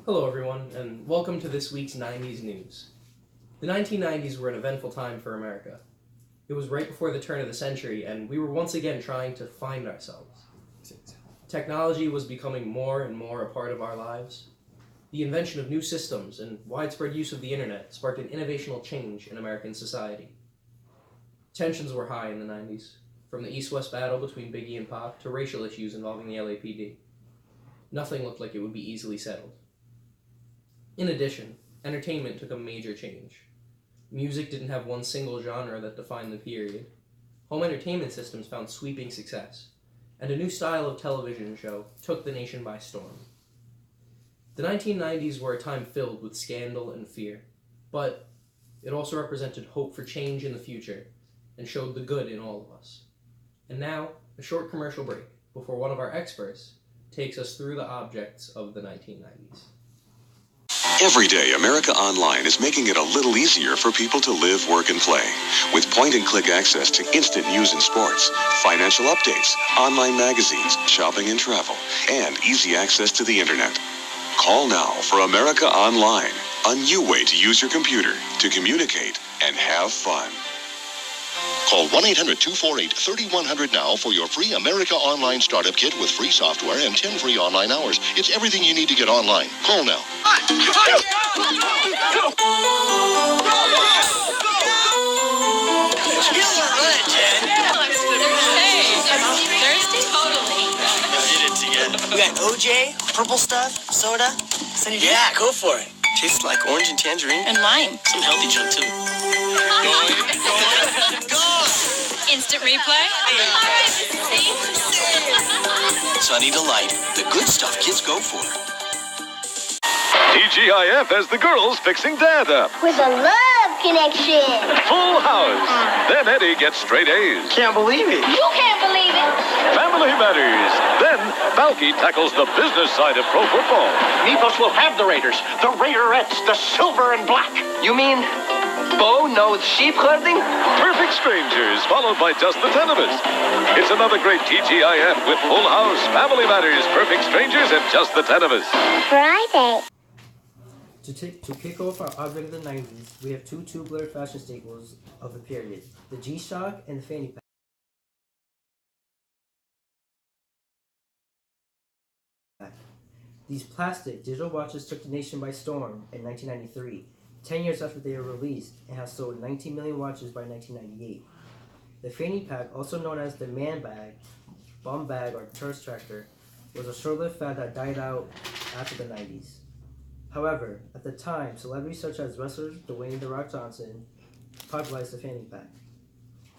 Hello everyone, and welcome to this week's 90s news. The 1990s were an eventful time for America. It was right before the turn of the century, and we were once again trying to find ourselves. Technology was becoming more and more a part of our lives. The invention of new systems and widespread use of the internet sparked an innovational change in American society. Tensions were high in the 90s, from the East-West battle between Biggie and Pac to racial issues involving the LAPD. Nothing looked like it would be easily settled. In addition, entertainment took a major change. Music didn't have one single genre that defined the period. Home entertainment systems found sweeping success, and a new style of television show took the nation by storm. The 1990s were a time filled with scandal and fear, but it also represented hope for change in the future and showed the good in all of us. And now, a short commercial break before one of our experts takes us through the objects of the 1990s. Every day, America Online is making it a little easier for people to live, work, and play. With point-and-click access to instant news and sports, financial updates, online magazines, shopping and travel, and easy access to the internet. Call now for America Online, a new way to use your computer to communicate and have fun. Call 1-800-248-3100 now for your free America Online Startup Kit with free software and 10 free online hours. It's everything you need to get online. Call now. We got OJ, purple stuff, soda. Yeah, go for it. Tastes like orange and tangerine. And lime. Some healthy junk too. Go! Instant replay? Sunny Delight. The good stuff kids go for. TGIF has the girls fixing Dad up. With a love connection. Full house. Then Eddie gets straight A's. Can't believe it. You can't believe it. Family Matters. Then Balky tackles the business side of pro football. Nepos will have the Raiders, the Raiderettes, the silver and black. You mean Bo knows sheep clothing? Perfect Strangers, followed by Just the 10 of Us. It's another great TGIF with Full House, Family Matters, Perfect Strangers, and Just the 10 of Us. Friday. To kick off our object of the 90s, we have two tubular fashion staples of the period, the G-Shock and the fanny pack. These plastic digital watches took the nation by storm in 1993, 10 years after they were released, and have sold 19 million watches by 1998. The fanny pack, also known as the man bag, bum bag, or tourist tractor, was a short-lived fad that died out after the 90s. However, at the time, celebrities such as wrestler Dwayne "The Rock" Johnson popularized the fanny pack.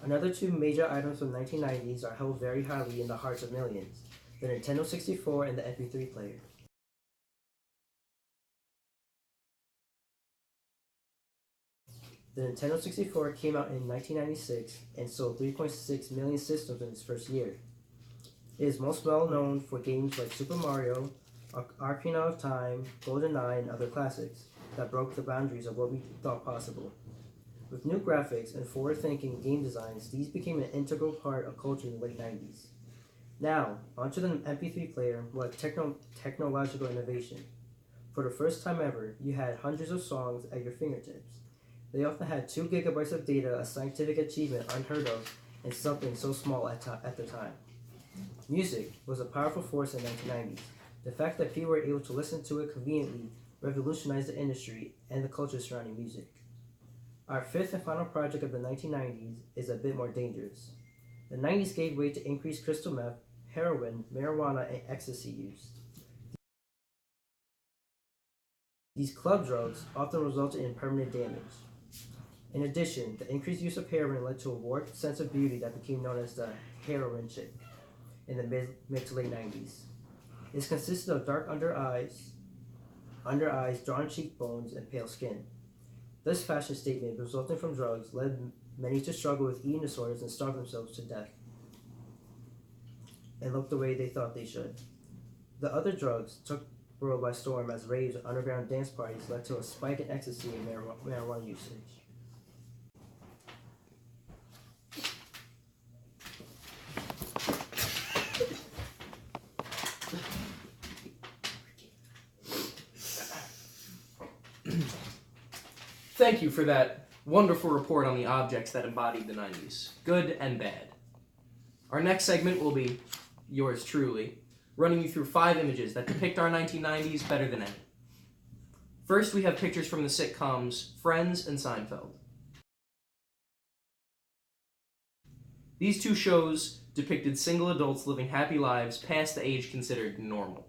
Another two major items from the 1990s are held very highly in the hearts of millions, the Nintendo 64 and the MP3 player. The Nintendo 64 came out in 1996 and sold 3.6 million systems in its first year. It is most well known for games like Super Mario, Ocarina of Time, GoldenEye, and other classics that broke the boundaries of what we thought possible. With new graphics and forward-thinking game designs, these became an integral part of culture in the late 90s. Now, onto the MP3 player with technological innovation. For the first time ever, you had hundreds of songs at your fingertips. They often had 2 gigabytes of data, a scientific achievement unheard of, and something so small at the time. Music was a powerful force in the 1990s. The fact that people were able to listen to it conveniently revolutionized the industry and the culture surrounding music. Our fifth and final project of the 1990s is a bit more dangerous. The 90s gave way to increased crystal meth, heroin, marijuana, and ecstasy use. These club drugs often resulted in permanent damage. In addition, the increased use of heroin led to a warped sense of beauty that became known as the heroin chick in the mid to late 90s. It consisted of dark under eyes, drawn cheekbones, and pale skin. This fashion statement, resulting from drugs, led many to struggle with eating disorders and starve themselves to death, and look the way they thought they should. The other drugs took the world by storm as raves and underground dance parties led to a spike in ecstasy and marijuana usage. Thank you for that wonderful report on the objects that embodied the 90s, good and bad. Our next segment will be yours truly, running you through 5 images that depict our 1990s better than any. First, we have pictures from the sitcoms Friends and Seinfeld. These 2 shows depicted single adults living happy lives past the age considered normal.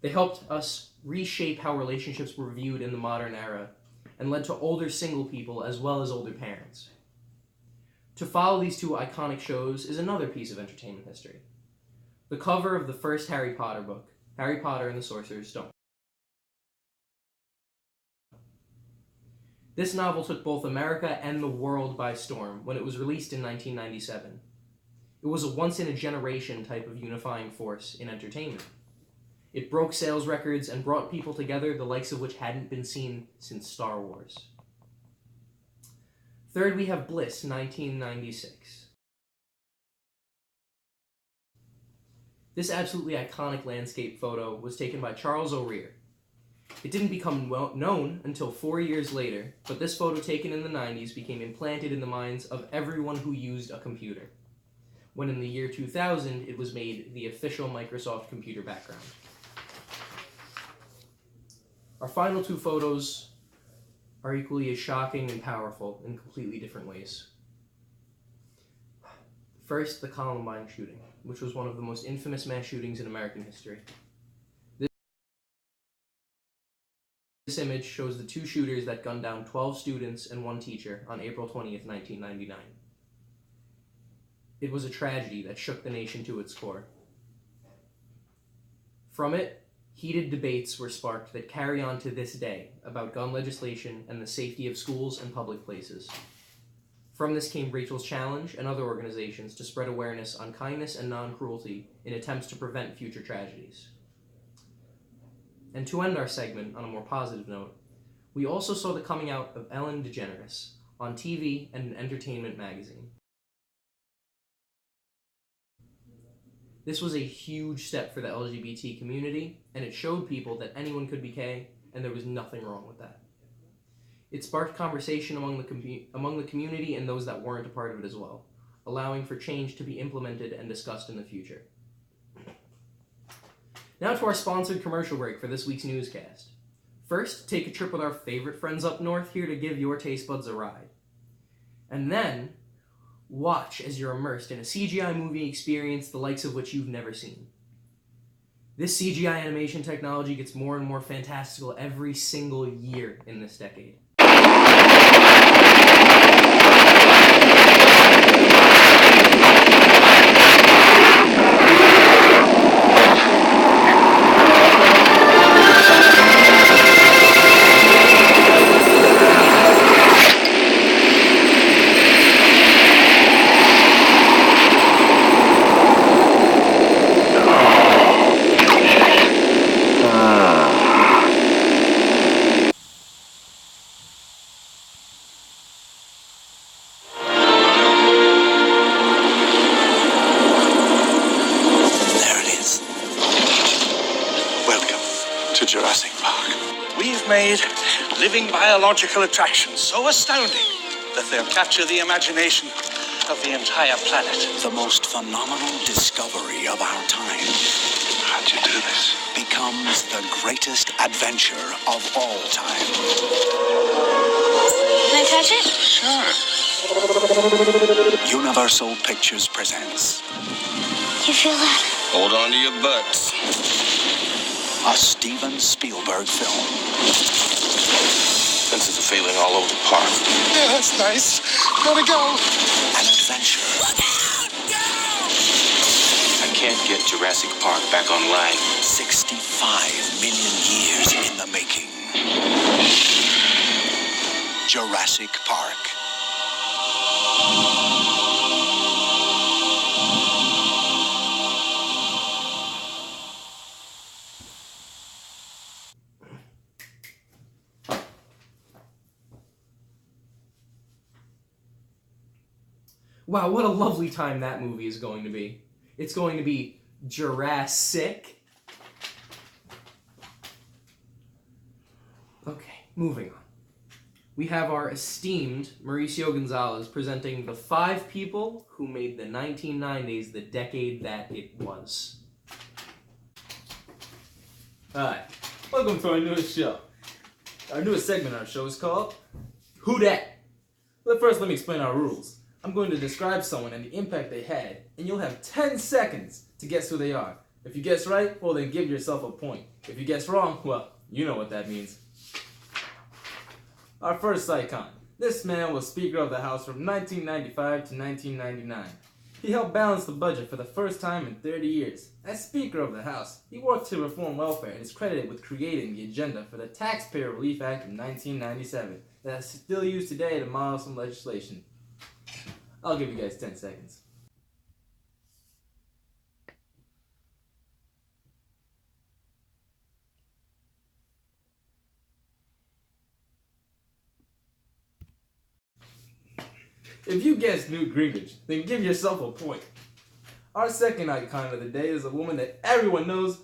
They helped us reshape how relationships were viewed in the modern era and led to older single people as well as older parents. To follow these 2 iconic shows is another piece of entertainment history. The cover of the first Harry Potter book, Harry Potter and the Sorcerer's Stone. This novel took both America and the world by storm when it was released in 1997. It was a once-in-a-generation type of unifying force in entertainment. It broke sales records and brought people together the likes of which hadn't been seen since Star Wars. Third, we have Bliss, 1996. This absolutely iconic landscape photo was taken by Charles O'Rear. It didn't become well known until 4 years later, but this photo taken in the 90s became implanted in the minds of everyone who used a computer, when in the year 2000 it was made the official Microsoft computer background. Our final 2 photos are equally as shocking and powerful in completely different ways. First, the Columbine shooting, which was one of the most infamous mass shootings in American history. This image shows the 2 shooters that gunned down 12 students and 1 teacher on April 20th, 1999. It was a tragedy that shook the nation to its core. From it, heated debates were sparked that carry on to this day about gun legislation and the safety of schools and public places. From this came Rachel's Challenge and other organizations to spread awareness on kindness and non-cruelty in attempts to prevent future tragedies. And to end our segment on a more positive note, we also saw the coming out of Ellen DeGeneres on TV and an entertainment magazine. This was a huge step for the LGBT community, and it showed people that anyone could be gay, and there was nothing wrong with that. It sparked conversation among the community and those that weren't a part of it as well, allowing for change to be implemented and discussed in the future. Now to our sponsored commercial break for this week's newscast. First, take a trip with our favorite friends up north here to give your taste buds a ride. And then, watch as you're immersed in a CGI movie experience the likes of which you've never seen. This CGI animation technology gets more and more fantastical every single year in this decade. Jurassic Park. We've made living biological attractions so astounding that they'll capture the imagination of the entire planet. The most phenomenal discovery of our time. How'd you do this? Becomes the greatest adventure of all time. Can I touch it? Sure. Universal Pictures presents. You feel that? Hold on to your butts. A Steven Spielberg film. Senses of feeling all over the park. Yeah, that's nice. Gotta go. An adventure. Look out! Go! I can't get Jurassic Park back online. 65 million years in the making. Jurassic Park. Wow, what a lovely time that movie is going to be. It's going to be Jurassic. Okay, moving on. we have our esteemed Mauricio Gonzalez presenting the 5 people who made the 1990s the decade that it was. Hi, welcome to our newest show. Our newest segment on our show is called Who Dat? But first, let me explain our rules. I'm going to describe someone and the impact they had, and you'll have 10 seconds to guess who they are. If you guess right, well then give yourself a point. If you guess wrong, well, you know what that means. Our first icon. This man was Speaker of the House from 1995 to 1999. He helped balance the budget for the first time in 30 years. As Speaker of the House, he worked to reform welfare and is credited with creating the agenda for the Taxpayer Relief Act of 1997 that is still used today to model some legislation. I'll give you guys 10 seconds. If you guessed Newt Gingrich, then give yourself a point. Our second icon of the day is a woman that everyone knows,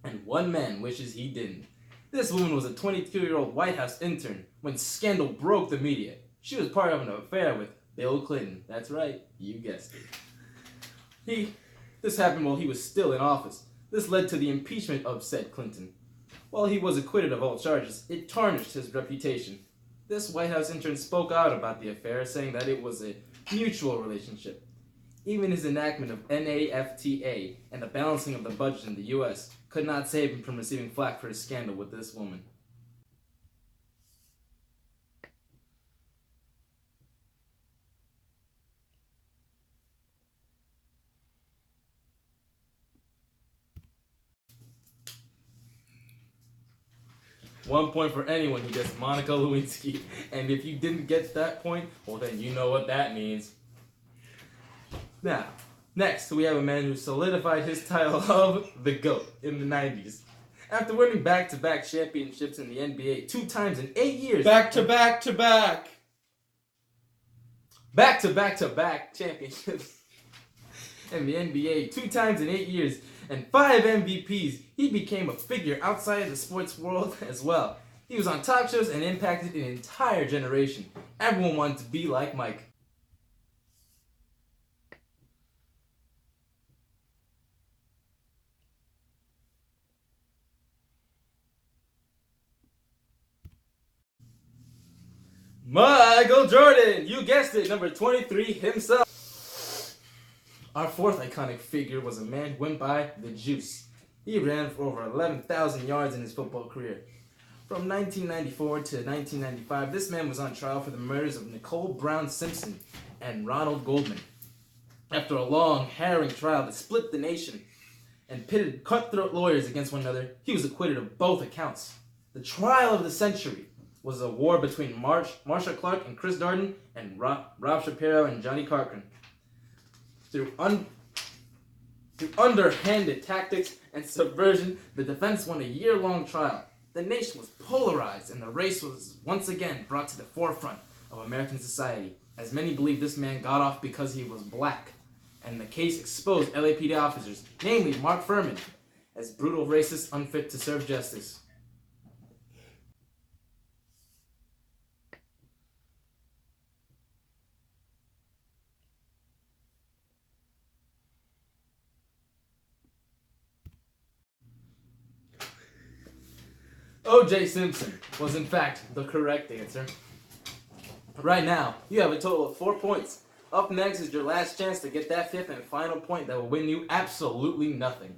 and one man wishes he didn't. This woman was a 22-year-old White House intern when scandal broke the media. She was part of an affair with Bill Clinton. That's right, you guessed it. This happened while he was still in office. This led to the impeachment of said Clinton. While he was acquitted of all charges, it tarnished his reputation. This White House intern spoke out about the affair, saying that it was a mutual relationship. Even his enactment of NAFTA and the balancing of the budget in the U.S. could not save him from receiving flack for his scandal with this woman. One point for anyone who guessed Monica Lewinsky. And if you didn't get that point, well then you know what that means. Now, next we have a man who solidified his title of the GOAT in the 90s. After winning back-to-back championships in the NBA 2 times in 8 years. Back-to-back-to-back. Back-to-back-to-back championships in the NBA 2 times in 8 years. And 5 MVPs, he became a figure outside the sports world as well. He was on talk shows and impacted an entire generation. Everyone wanted to be like Mike. Michael Jordan! You guessed it, number 23 himself. Our fourth iconic figure was a man who went by the Juice. He ran for over 11,000 yards in his football career. From 1994 to 1995, this man was on trial for the murders of Nicole Brown Simpson and Ronald Goldman. After a long, harrowing trial that split the nation and pitted cutthroat lawyers against one another, he was acquitted of both accounts. The trial of the century was a war between Marsha Clark and Chris Darden and Rob Shapiro and Johnny Cochran. Through underhanded tactics and subversion, the defense won a year-long trial. The nation was polarized, and the race was once again brought to the forefront of American society, as many believe this man got off because he was black. And the case exposed LAPD officers, namely Mark Furman, as brutal racists unfit to serve justice. O.J. Simpson was in fact the correct answer. Right now, you have a total of 4 points. Up next is your last chance to get that 5th and final point that will win you absolutely nothing.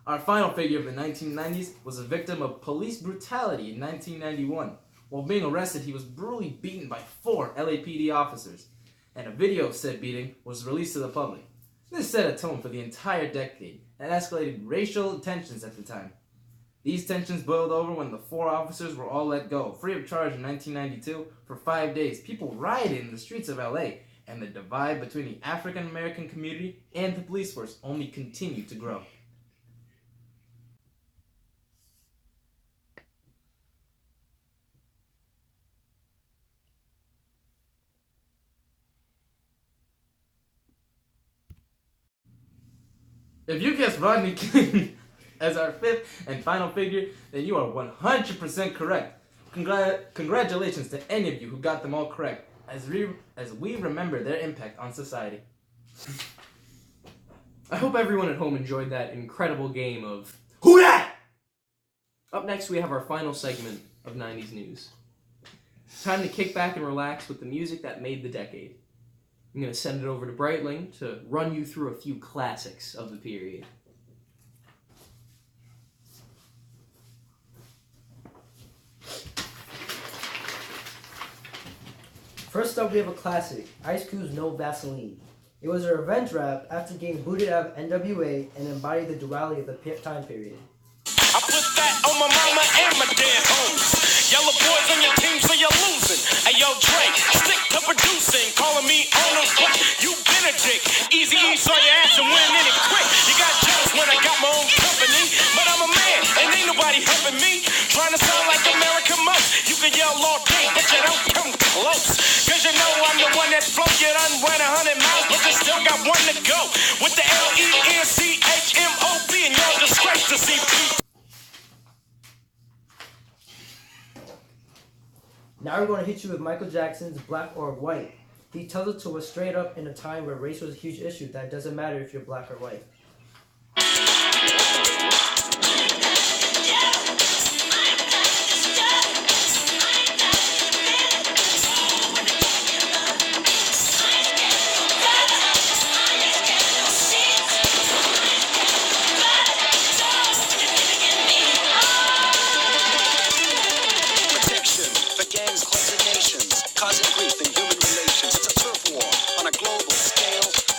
Our final figure of the 1990s was a victim of police brutality in 1991. While being arrested, he was brutally beaten by 4 LAPD officers, and a video of said beating was released to the public. This set a tone for the entire decade and escalated racial tensions at the time. These tensions boiled over when the 4 officers were all let go, free of charge in 1992, for 5 days. People rioted in the streets of LA, and the divide between the African American community and the police force only continued to grow. If you guessed Rodney King as our 5th and final figure, then you are 100% correct. Congratulations to any of you who got them all correct, as we remember their impact on society. I hope everyone at home enjoyed that incredible game of Who Dat? Up next, we have our final segment of 90s news. Time to kick back and relax with the music that made the decade. I'm going to send it over to Breitling to run you through a few classics of the period. First up, we have a classic, Ice Cube's No Vaseline. It was a revenge rap after getting booted out of NWA and embodied the duality of the time period. I put that on my mama and my dead homies. Yellow boys on your team, so you're losing. Hey, yo, Dre, stick to producing. Calling me owner, but you been a dick. Easy E saw your ass and went in it quick. You got jealous when I got my own company. But I'm a man, and ain't nobody helping me. Trying to sound like America most. You can yell all day, but you don't come close. Cause you know I'm the one that float. You done ran 100 miles, but you still got one to go. With the LENCHMOB and y'all disgrace to see people. Now we're going to hit you with Michael Jackson's Black or White. He tells it to us straight up in a time where race was a huge issue that doesn't matter if you're black or white.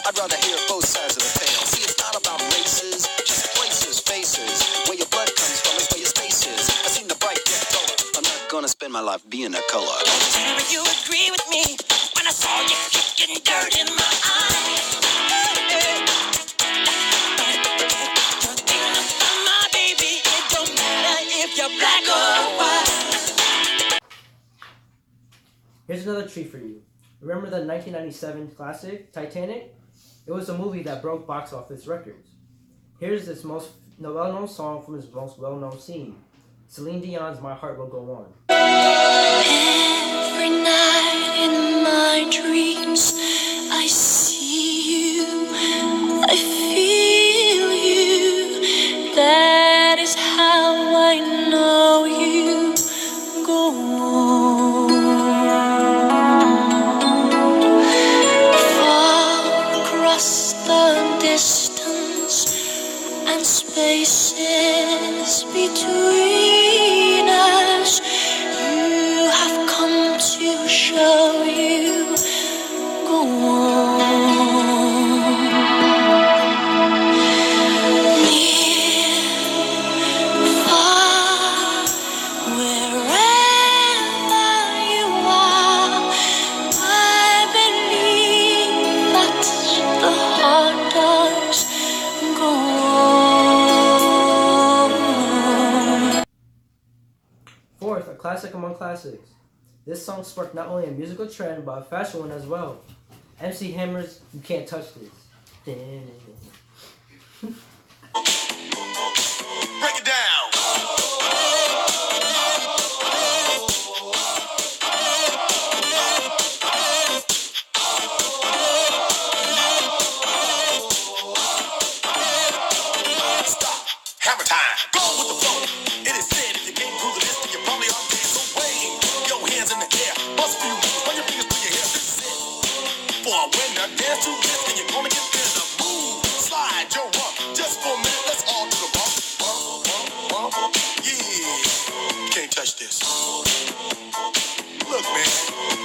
I'd rather hear both sides of the tale. See, it's not about races, just places, faces. Where your blood comes from is where your space is. I seen the bright red color. I'm not gonna spend my life being a color. Tell me you agree with me when I saw you kicking dirt in my eye. You're thinking about my baby. It don't matter if you're black or white. Here's another treat for you. Remember the 1997 classic, Titanic? It was a movie that broke box office records. Here's its most well-known song from its most well-known scene, Celine Dion's My Heart Will Go On. Every night in my dreams, I see you, I feel you. That is how I know you. Go on. Far across the distance and spaces between us, you have come to show you. Go on. Near, far, wherever you are, I believe that the heart does go on. Fourth, a classic among classics. This song sparked not only a musical trend, but a fashion one as well. MC Hammer's You Can't Touch This. Break it down. Stop. Hammer time. Go with the flow. It is said if you can't prove the list, then you probably are dead. So wave your hands in the air. Bust a few moves. Run your fingers through your hair. This is it. For a winner, dance to this, and you're gonna get there. The move. Slide your rump. Just for a minute, let's all do the bump. Bump, bump. Yeah. You can't touch this. Look, man.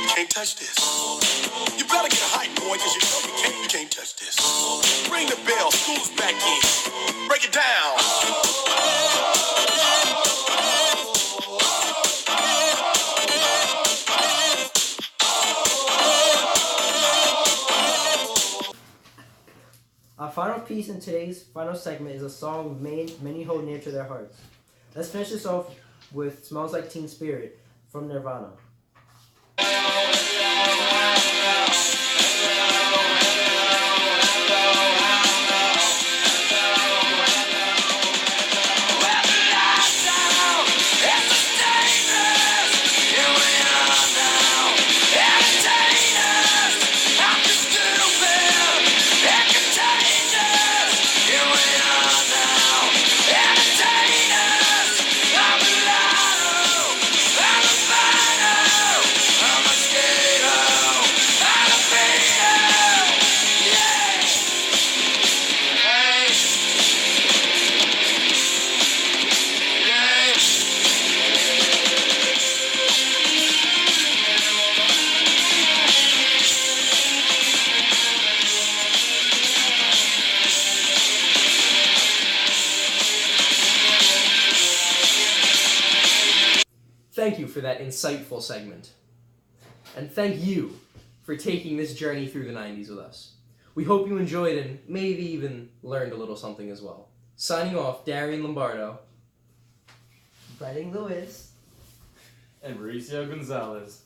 You can't touch this. You better get a hype, boy, because you know you can't touch this. Ring the bell. School's back in. Break it down. Our final piece in today's final segment is a song many hold near to their hearts. Let's finish this off with Smells Like Teen Spirit from Nirvana. Thank you for that insightful segment. And thank you for taking this journey through the 90s with us. We hope you enjoyed and maybe even learned a little something as well. Signing off, Darian Lombardo. Fighting Lewis. And Mauricio Gonzalez.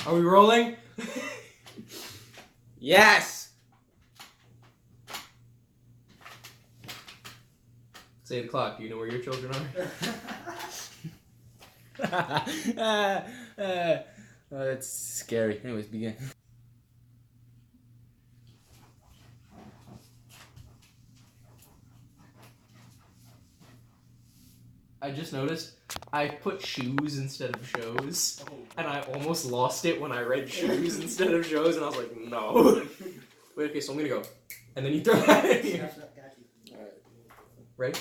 Are we rolling? Yes! It's 8 o'clock. Do you know where your children are? It's scary. Anyways, begin. I just noticed I put shoes instead of shows, and I almost lost it when I read shoes instead of shows, and I was like, no. Wait, okay, so I'm gonna go. And then you throw that in here. Alright. Ready?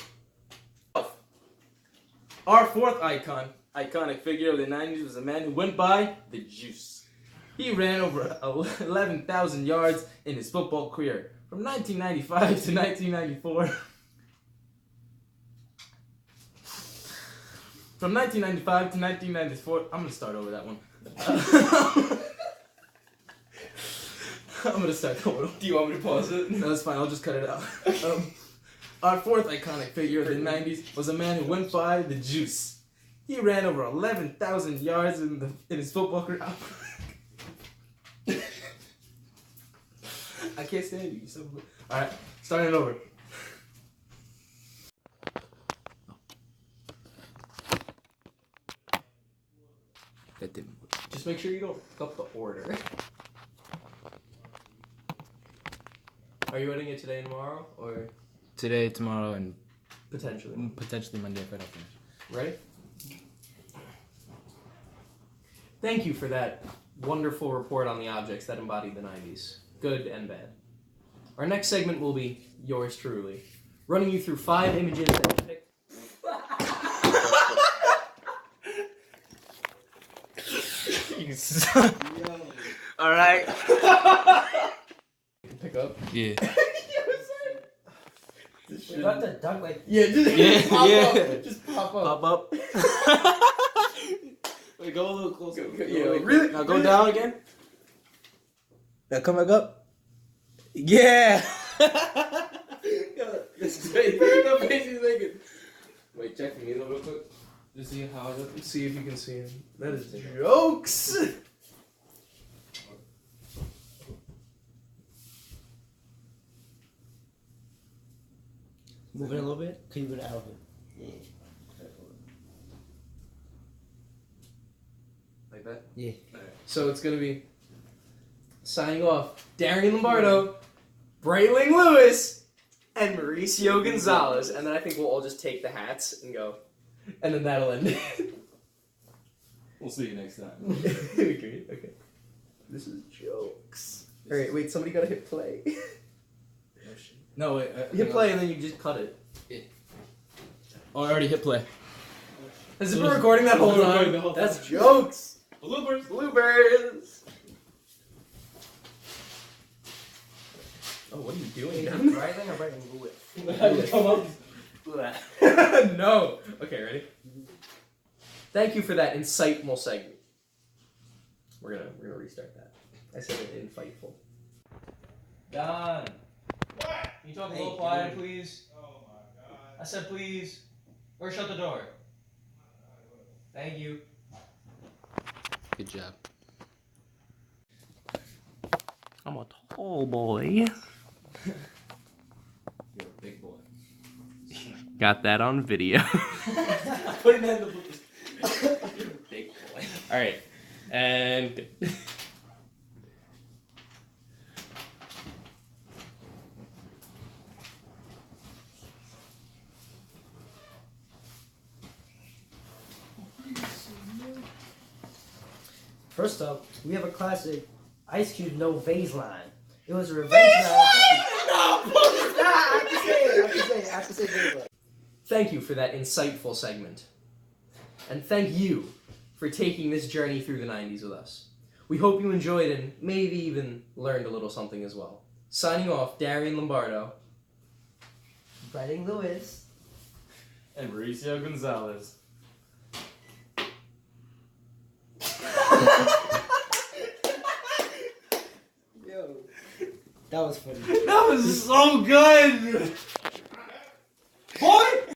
Our fourth iconic figure of the 90s was a man who went by the Juice. He ran over 11,000 yards in his football career from 1995 to 1994. From 1995 to 1994, I'm gonna start over that one. I'm gonna start over. Do you want me to pause it? No, that's fine. I'll just cut it out. Our fourth iconic figure of the 90s was a man who went by the Juice. He ran over 11,000 yards in his football career. I can't stand you. So... Alright, starting over. That didn't work. Just make sure you don't fuck up the order. Are you editing it today and tomorrow, or? Today, tomorrow, and potentially Monday if I don't finish. Ready? Thank you for that wonderful report on the objects that embody the 90s, good and bad. Our next segment will be yours truly, running you through 5 images that you picked. You suck. Alright. Pick up? Yeah. You got the duck like... Yeah, just pop up. Just pop up. Pop up. Wait, go a little closer. Yeah, wait, really? Now go down again. Now come back up. Yeah. This is crazy. Look how face he's making. Wait, check me real quick. Just see how I look. See if you can see him. That is jokes. Move it a little bit? Can you move it out of it? Yeah. Like that? Yeah. Alright. So it's gonna be signing off Darian Lombardo, Brayling Lewis, and Mauricio Gonzalez. And then I think we'll all just take the hats and go. And then that'll end it. We'll see you next time. Agreed. Okay. This is jokes. Alright, wait, somebody gotta hit play. No, wait. Hit play and then you just cut it. Yeah. Oh, I already hit play. Has it been recording that whole time? That's jokes. Bloopers. Bloopers. Oh, what are you doing? Writing or writing Lewis? How you come up? No. Okay, ready? Thank you for that insightful segment. We're gonna restart that. I said it infightful. Don. What? Can you talk a little quieter, please? Oh my god. I said please. Or shut the door. Thank you. Good job. I'm a tall boy. You're a big boy. Got that on video. Put it in the book. You're a big boy. Alright. And First up, we have a classic Ice Cube No Vase line. It was a revenge line. No! have to say gameplay. Thank you for that insightful segment. And thank you for taking this journey through the 90s with us. We hope you enjoyed and maybe even learned a little something as well. Signing off, Darian Lombardo. Brading Lewis. And Mauricio Gonzalez. Yo, that was funny. That was so good!